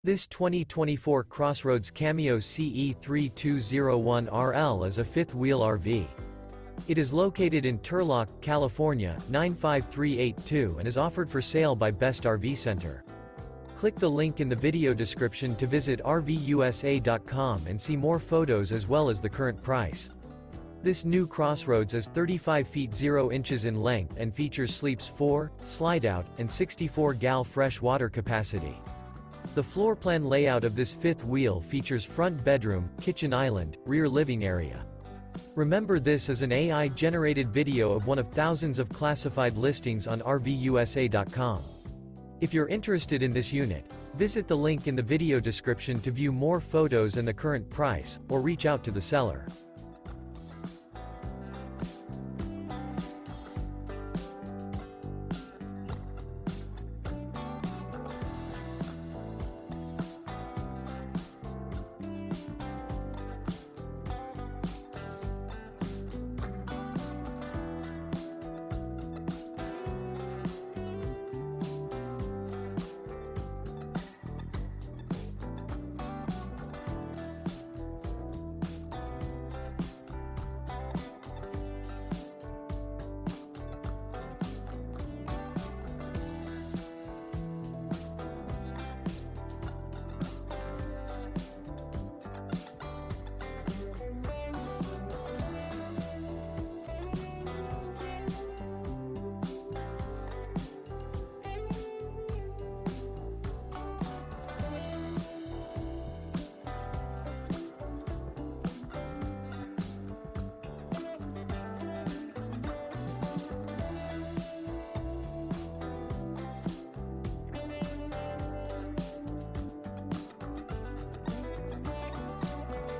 This 2024 CrossRoads Cameo CE3201RL is a fifth-wheel RV. It is located in Turlock, California, 95382 and is offered for sale by Best RV Center. Click the link in the video description to visit RVUSA.com and see more photos as well as the current price. This new CrossRoads is 35 feet 0 inches in length and features sleeps 4, Slideout, and 64 gal fresh water capacity. The floor plan layout of this fifth wheel features front bedroom, kitchen island, rear living area. Remember, this is an AI-generated video of one of thousands of classified listings on RVUSA.com. If you're interested in this unit, visit the link in the video description to view more photos and the current price, or reach out to the seller.